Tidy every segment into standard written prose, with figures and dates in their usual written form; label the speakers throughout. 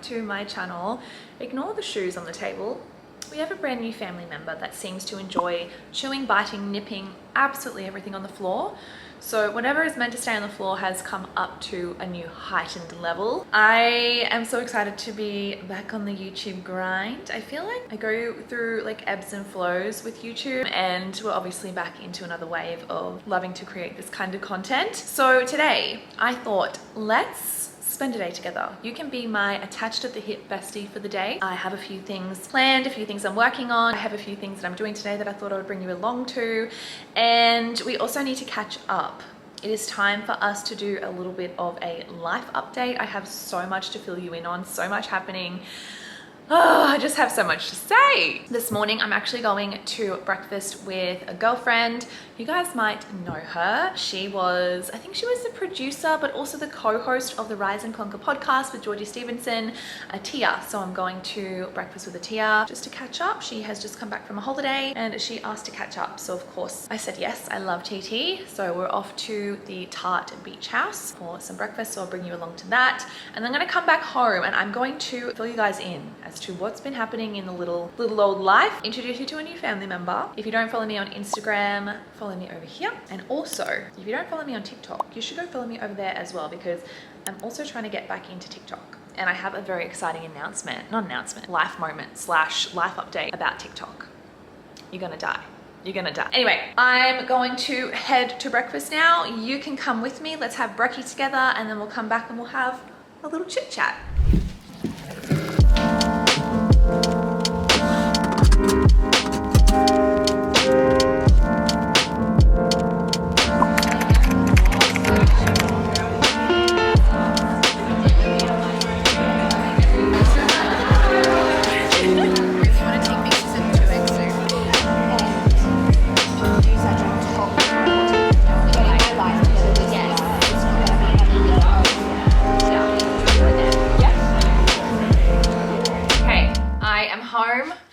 Speaker 1: To my channel. Ignore the shoes on the table. We have a brand new family member that seems to enjoy chewing, biting, nipping absolutely everything on the floor. So whatever is meant to stay on the floor has come up to a new heightened level. I am so excited to be back on the YouTube grind. I feel like I go through like ebbs and flows with YouTube, and we're obviously back into another wave of loving to create this kind of content. So today I thought, let's spend a day together. You can be my attached at the hip bestie for the day. I have a few things planned, a few things I'm working on. I have a few things that I'm doing today that I thought I would bring you along to. And we also need to catch up. It is time for us to do a little bit of a life update. I have so much to fill you in on, so much happening. Oh, I just have so much to say. This morning, I'm actually going to breakfast with a girlfriend. You guys might know her. I think she was the producer, but also the co-host of the Rise and Conquer podcast with Georgie Stevenson, Tia. So I'm going to breakfast with Tia just to catch up. She has just come back from a holiday and she asked to catch up. So of course I said yes, I love TT. So we're off to the Tart Beach House for some breakfast. So I'll bring you along to that. And I'm gonna come back home and I'm going to fill you guys in as to what's been happening in the little old life, introduce you to a new family member. If you don't follow me on Instagram, follow me over here. And also, if you don't follow me on TikTok, you should go follow me over there as well, because I'm also trying to get back into TikTok. And I have a very exciting life moment / life update about TikTok. You're gonna die. You're gonna die. Anyway, I'm going to head to breakfast now. You can come with me. Let's have brekkie together and then we'll come back and we'll have a little chit chat.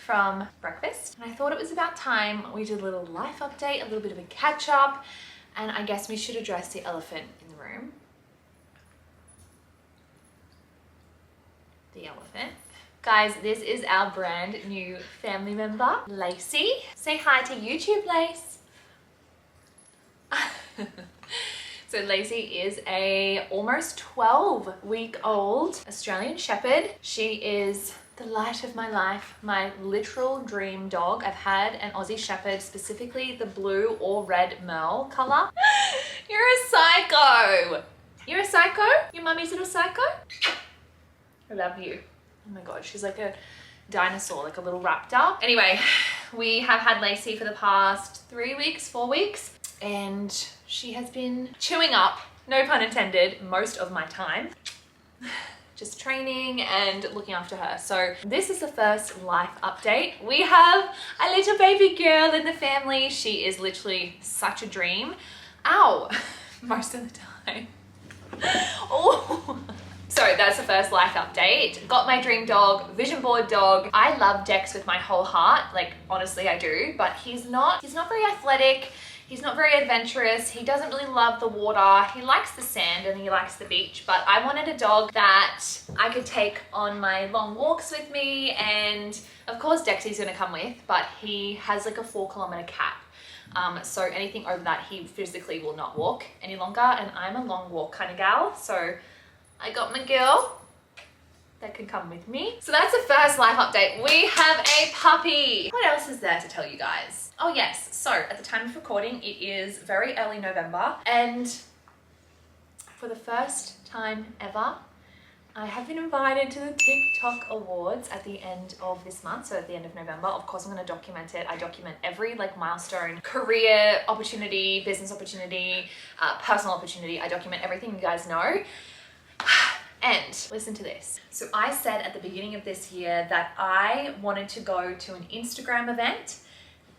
Speaker 1: From breakfast, and I thought it was about time we did a little life update, a little bit of a catch up, and I guess we should address the elephant in the room. The elephant. Guys, this is our brand new family member, Lacy. Say hi to YouTube, Lace. So Lacy is a almost 12-week-old Australian Shepherd. She is the light of my life, my literal dream dog. I've had an Aussie Shepherd, specifically the blue or red merle color. You're a psycho. You're a psycho? Your mummy's little psycho? I love you. Oh my God, she's like a dinosaur, like a little raptor. Anyway, we have had Lacy for the past 3 weeks, 4 weeks, and she has been chewing up, no pun intended, most of my time. Just training and looking after her. So this is the first life update. We have a little baby girl in the family. She is literally such a dream. Ow, most of the time. Oh. So that's the first life update. Got my dream dog, vision board dog. I love Dex with my whole heart. Like, honestly, I do, but he's not very athletic. He's not very adventurous. He doesn't really love the water. He likes the sand and he likes the beach, but I wanted a dog that I could take on my long walks with me. And of course, Dexy's gonna come with, but he has like a 4-kilometer cap. So anything over that, he physically will not walk any longer. And I'm a long walk kind of gal. So I got my girl that can come with me. So that's the first life update. We have a puppy. What else is there to tell you guys? Oh yes, so at the time of recording, it is very early November, and for the first time ever, I have been invited to the TikTok Awards at the end of this month, so at the end of November. Of course, I'm going to document it. I document every like milestone, career opportunity, business opportunity, personal opportunity. I document everything you guys know. And listen to this. So I said at the beginning of this year that I wanted to go to an Instagram event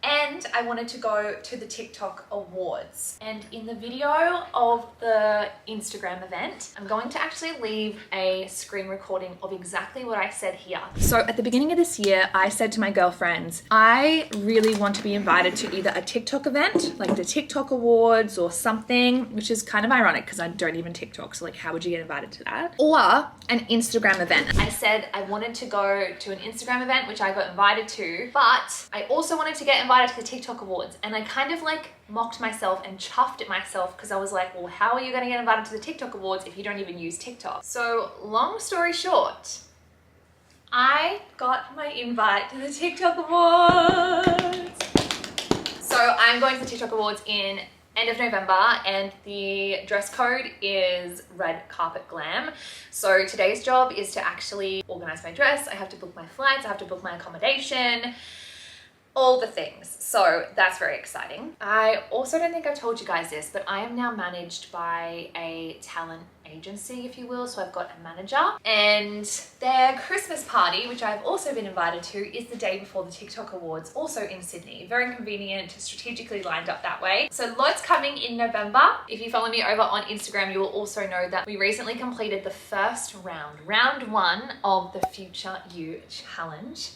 Speaker 1: And I wanted to go to the TikTok awards. And in the video of the Instagram event, I'm going to actually leave a screen recording of exactly what I said here. So at the beginning of this year, I said to my girlfriends, I really want to be invited to either a TikTok event, like the TikTok awards or something, which is kind of ironic because I don't even TikTok. So like, how would you get invited to that? Or an Instagram event. I said I wanted to go to an Instagram event, which I got invited to, but I also wanted to get invited to the TikTok awards. And I kind of like mocked myself and chuffed at myself because I was like, well, how are you going to get invited to the TikTok awards if you don't even use TikTok? So long story short, I got my invite to the TikTok awards. So I'm going to the TikTok awards in end of November, and the dress code is red carpet glam. So today's job is to actually organize my dress. I have to book my flights, I have to book my accommodation, all the things. So that's very exciting. I also don't think I've told you guys this, but I am now managed by a talent agency, if you will. So I've got a manager, and their Christmas party, which I've also been invited to, is the day before the TikTok awards, also in Sydney. Very convenient, strategically lined up that way. So lots coming in November. If you follow me over on Instagram, you will also know that we recently completed the first round 1 of the Future You Challenge.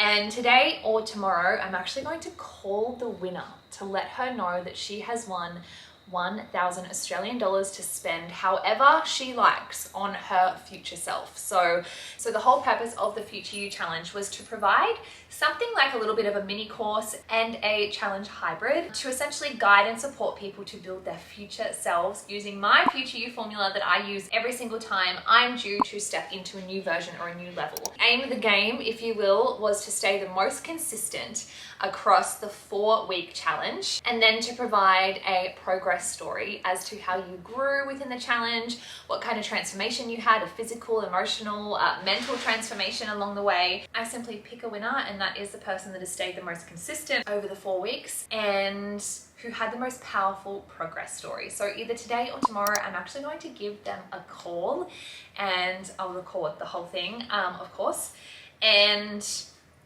Speaker 1: And today or tomorrow, I'm actually going to call the winner to let her know that she has won 1,000 Australian dollars to spend however she likes on her future self. So the whole purpose of the Future You Challenge was to provide something like a little bit of a mini course and a challenge hybrid to essentially guide and support people to build their future selves using my Future You formula that I use every single time I'm due to step into a new version or a new level. Aim of the game, if you will, was to stay the most consistent across the 4-week challenge, and then to provide a progress story as to how you grew within the challenge, what kind of transformation you had, a physical, emotional, mental transformation along the way. I simply pick a winner, and that is the person that has stayed the most consistent over the 4 weeks and who had the most powerful progress story. So either today or tomorrow, I'm actually going to give them a call, and I'll record the whole thing, of course. And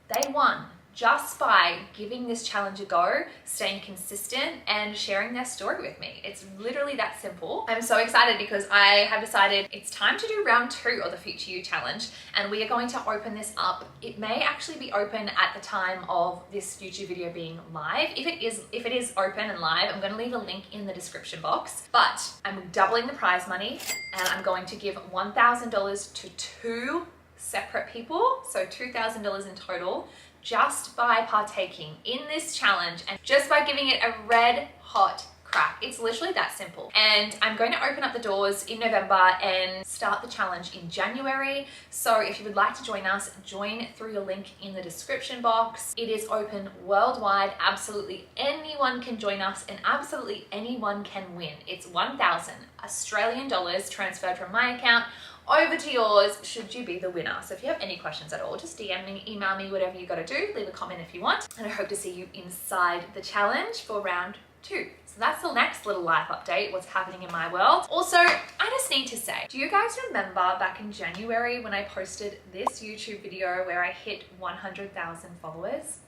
Speaker 1: they won just by giving this challenge a go, staying consistent, and sharing their story with me. It's literally that simple. I'm so excited because I have decided it's time to do round 2 of the Future You Challenge, and we are going to open this up. It may actually be open at the time of this YouTube video being live. If it is open and live, I'm going to leave a link in the description box. But I'm doubling the prize money, and I'm going to give $1,000 to 2 separate people, so $2,000 in total, just by partaking in this challenge and just by giving it a red hot crack. It's literally that simple. And I'm going to open up the doors in November and start the challenge in January. So if you would like to join us, join through the link in the description box. It is open worldwide. Absolutely anyone can join us, and absolutely anyone can win. It's 1,000 Australian dollars transferred from my account over to yours should you be the winner. So if you have any questions at all, just DM me, email me, whatever you got to do. Leave a comment if you want. And I hope to see you inside the challenge for round 2. So that's the next little life update, what's happening in my world. Also, I just need to say, do you guys remember back in January when I posted this YouTube video where I hit 100,000 followers?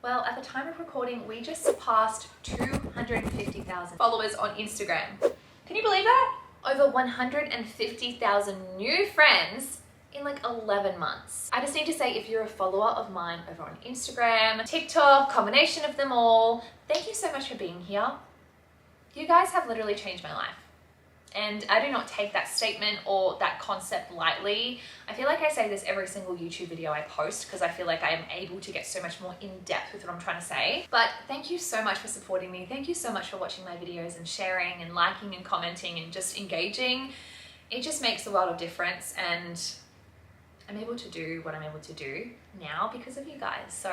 Speaker 1: Well, at the time of recording, we just surpassed 250,000 followers on Instagram. Can you believe that? Over 150,000 new friends in like 11 months. I just need to say, if you're a follower of mine over on Instagram, TikTok, combination of them all, thank you so much for being here. You guys have literally changed my life. And I do not take that statement or that concept lightly. I feel like I say this every single YouTube video I post because I feel like I am able to get so much more in depth with what I'm trying to say. But thank you so much for supporting me. Thank you so much for watching my videos and sharing and liking and commenting and just engaging. It just makes a world of difference, and I'm able to do what I'm able to do now because of you guys. So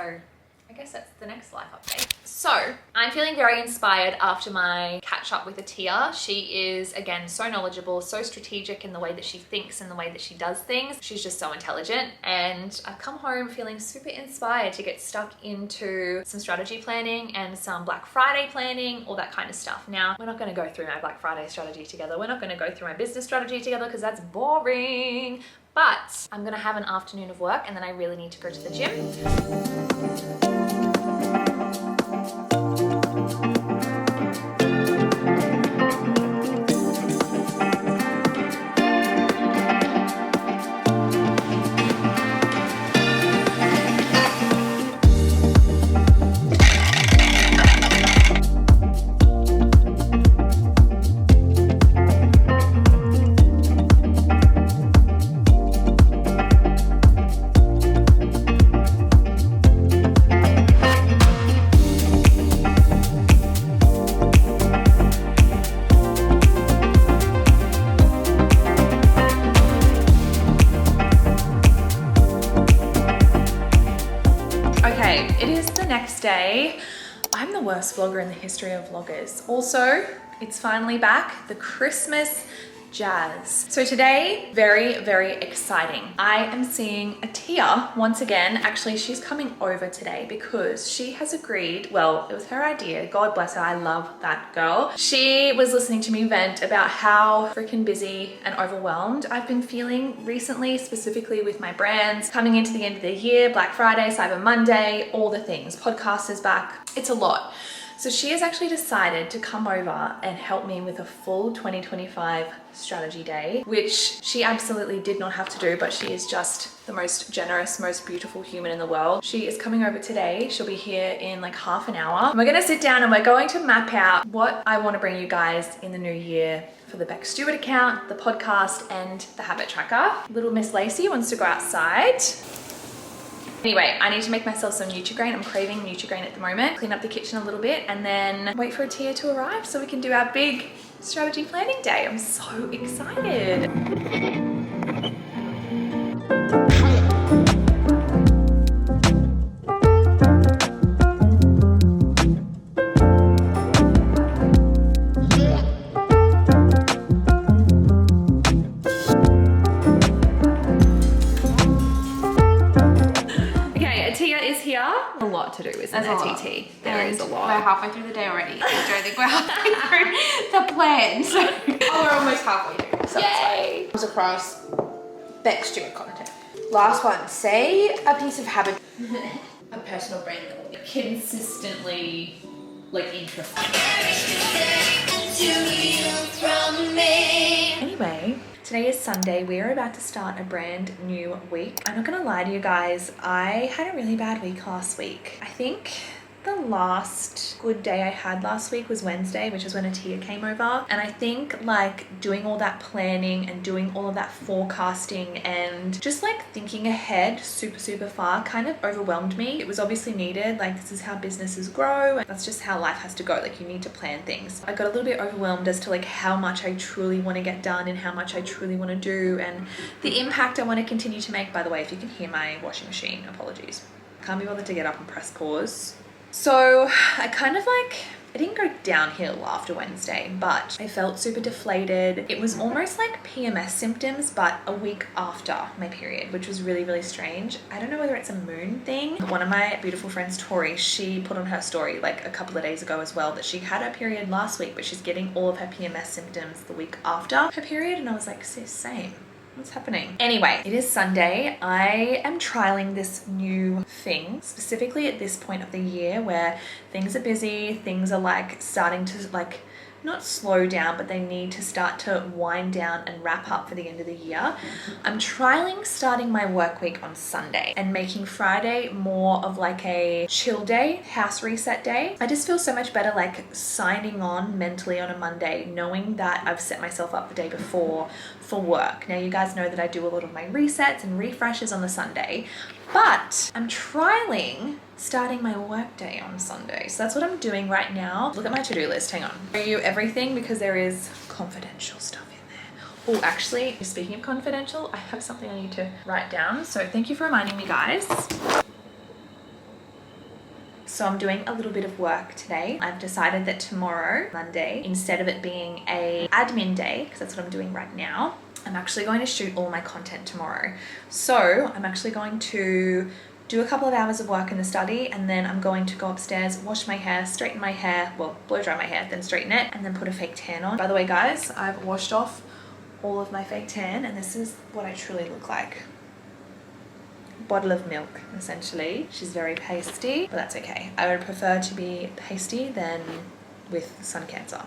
Speaker 1: I guess that's the next life update. So I'm feeling very inspired after my catch up with Atia. She is, again, so knowledgeable, so strategic in the way that she thinks and the way that she does things. She's just so intelligent. And I've come home feeling super inspired to get stuck into some strategy planning and some Black Friday planning, all that kind of stuff. Now, we're not going to go through my Black Friday strategy together. We're not going to go through my business strategy together because that's boring. But I'm going to have an afternoon of work, and then I really need to go to the gym. next day. I'm the worst vlogger in the history of vloggers. Also, it's finally back, the Christmas jazz. So today, very, very exciting. I am seeing Atia once again. Actually, she's coming over today because she has agreed, well, it was her idea. God bless her, I love that girl. She was listening to me vent about how freaking busy and overwhelmed I've been feeling recently, specifically with my brands coming into the end of the year, Black Friday, Cyber Monday, all the things. Podcast is back. It's a lot. So she has actually decided to come over and help me with a full 2025 strategy day, which she absolutely did not have to do, but she is just the most generous, most beautiful human in the world. She is coming over today. She'll be here in like half an hour. And we're gonna sit down and we're going to map out what I wanna bring you guys in the new year for the Beck Stewart account, the podcast, and the habit tracker. Little Miss Lacy wants to go outside. Anyway, I need to make myself some Nutri-Grain. I'm craving Nutri-Grain at the moment. Clean up the kitchen a little bit and then wait for Atia to arrive so we can do our big strategy planning day. I'm so excited. A lot to do, isn't there, TT? There is a lot.
Speaker 2: We're halfway through the day already. I don't think we're halfway through the plan. So we're almost halfway through. So yay! Comes across Beck Stewart content. Last one. Say a piece of habit. A personal brand that will be consistently like interesting.
Speaker 1: Anyway, today is Sunday. We are about to start a brand new week. I'm not gonna lie to you guys, I had a really bad week last week. I think the last good day I had last week was Wednesday, which is when Atia came over. And I think like doing all that planning and doing all of that forecasting and just like thinking ahead super, super far kind of overwhelmed me. It was obviously needed. Like this is how businesses grow. And that's just how life has to go. Like you need to plan things. I got a little bit overwhelmed as to like how much I truly want to get done and how much I truly want to do and the impact I want to continue to make. By the way, if you can hear my washing machine, apologies. Can't be bothered to get up and press pause. So I kind of like, I didn't go downhill after Wednesday, but I felt super deflated. It was almost like PMS symptoms, but a week after my period, which was really, really strange. I don't know whether it's a moon thing. One of my beautiful friends, Tori, she put on her story like a couple of days ago as well that she had her period last week, but she's getting all of her PMS symptoms the week after her period. And I was like, sis, same. What's happening? Anyway, it is Sunday. I am trialing this new thing, specifically at this point of the year where things are busy, things are like starting to like not slow down, but they need to start to wind down and wrap up for the end of the year. I'm trialing starting my work week on Sunday and making Friday more of like a chill day, house reset day. I just feel so much better like signing on mentally on a Monday, knowing that I've set myself up the day before for work. Now you guys know that I do a lot of my resets and refreshes on the Sunday, but I'm trialing starting my work day on Sunday. So that's what I'm doing right now. Look at my to-do list, hang on. Show you everything because there is confidential stuff in there. Oh, actually, speaking of confidential, I have something I need to write down. So thank you for reminding me, guys. So I'm doing a little bit of work today. I've decided that tomorrow, Monday, instead of it being a admin day, because that's what I'm doing right now, I'm actually going to shoot all my content tomorrow. So I'm actually going to do a couple of hours of work in the study and then I'm going to go upstairs, wash my hair, straighten my hair, well, blow dry my hair, then straighten it and then put a fake tan on. By the way, guys, I've washed off all of my fake tan and this is what I truly look like. Bottle of milk, essentially. She's very pasty, but that's okay. I would prefer to be pasty than with sun cancer.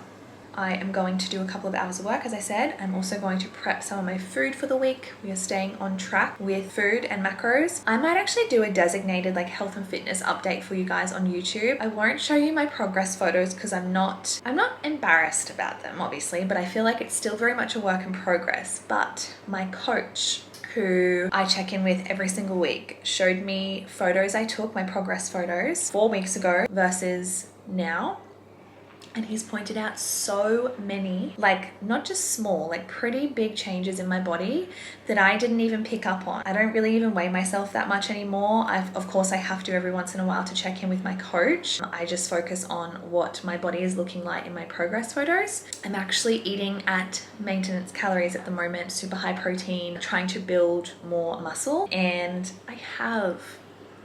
Speaker 1: I am going to do a couple of hours of work, as I said. I'm also going to prep some of my food for the week. We are staying on track with food and macros. I might actually do a designated like health and fitness update for you guys on YouTube. I won't show you my progress photos because I'm not embarrassed about them, obviously, but I feel like it's still very much a work in progress. But my coach, who I check in with every single week, showed me photos I took, my progress photos, 4 weeks ago versus now. and he's pointed out so many, like not just small, like pretty big changes in my body that I didn't even pick up on. I don't really even weigh myself that much anymore. Of course I have to every once in a while to check in with my coach. I just focus on what my body is looking like in my progress photos. I'm actually eating at maintenance calories at the moment, super high protein, trying to build more muscle, and I have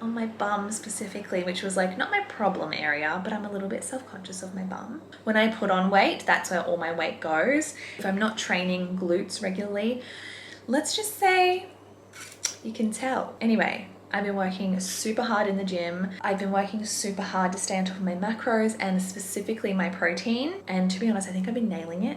Speaker 1: on my bum specifically, which was like not my problem area, but I'm a little bit self-conscious of my bum. When I put on weight, that's where all my weight goes. If I'm not training glutes regularly, let's just say you can tell. Anyway, I've been working super hard in the gym. I've been working super hard to stay on top of my macros and specifically my protein. And to be honest, I think I've been nailing it,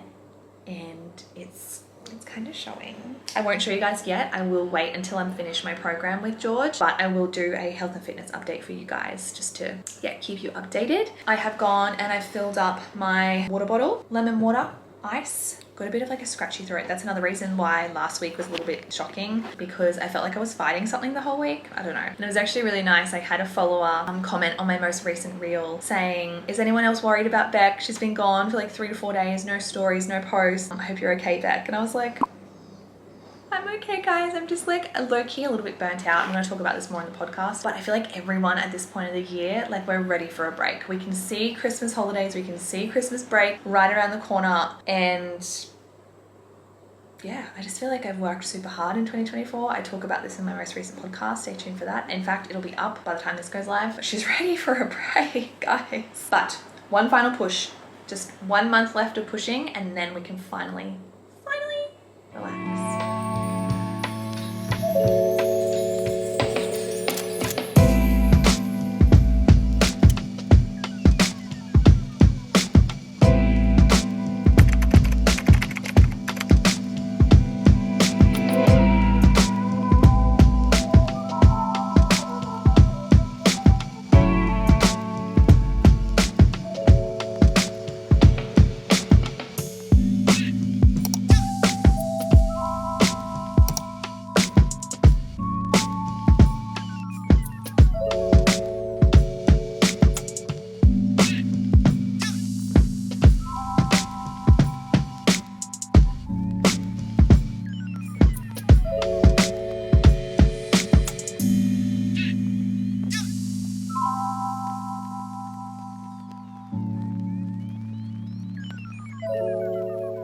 Speaker 1: and it's kind of showing. I won't show you guys yet. I will wait until I'm finished my program with George, but I will do a health and fitness update for you guys just to keep you updated. I have gone and I've filled up my water bottle, lemon water, ice. Got a bit of like a scratchy throat. That's another reason why last week was a little bit shocking, because I felt like I was fighting something the whole week. I don't know. And it was actually really nice. I had a follower comment on my most recent reel saying, is anyone else worried about Beck? She's been gone for like 3 to 4 days, no stories, no posts. I hope you're okay, Beck. And I was like, I'm okay, guys. I'm just like low-key a little bit burnt out. I'm going to talk about this more in the podcast, but I feel like everyone at this point of the year, like we're ready for a break. We can see Christmas holidays, we can see Christmas break right around the corner, and yeah, I just feel like I've worked super hard in 2024. I talk about this in my most recent podcast. Stay tuned for that. In fact, it'll be up by the time this goes live. She's ready for a break, guys. But one final push, just 1 month left of pushing, and then we can finally relax.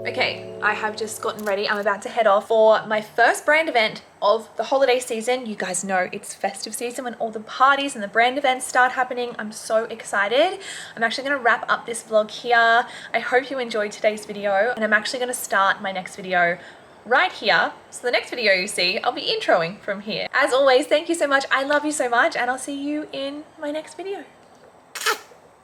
Speaker 1: Okay, I have just gotten ready. I'm about to head off for my first brand event of the holiday season. You guys know it's festive season when all the parties and the brand events start happening. I'm so excited. I'm actually going to wrap up this vlog here. I hope you enjoyed today's video, and I'm actually going to start my next video right here. So the next video you see, I'll be introing from here. As always, thank you so much. I love you so much, and I'll see you in my next video.